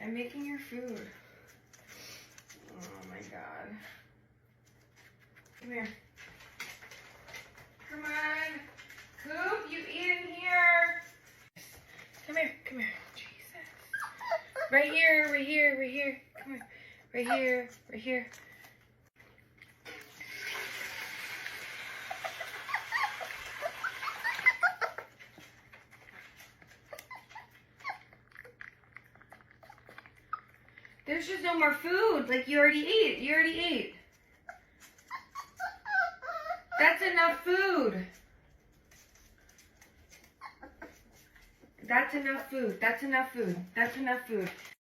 I'm making your food. Oh my god. Come here. Come on. Coop, you eat in here. Come here, come here. Jesus. Right here, right here, right here. Come here. Right here, right here. There's just no more food. Like, you already ate. You already ate. That's enough food. That's enough food. That's enough food. That's enough food.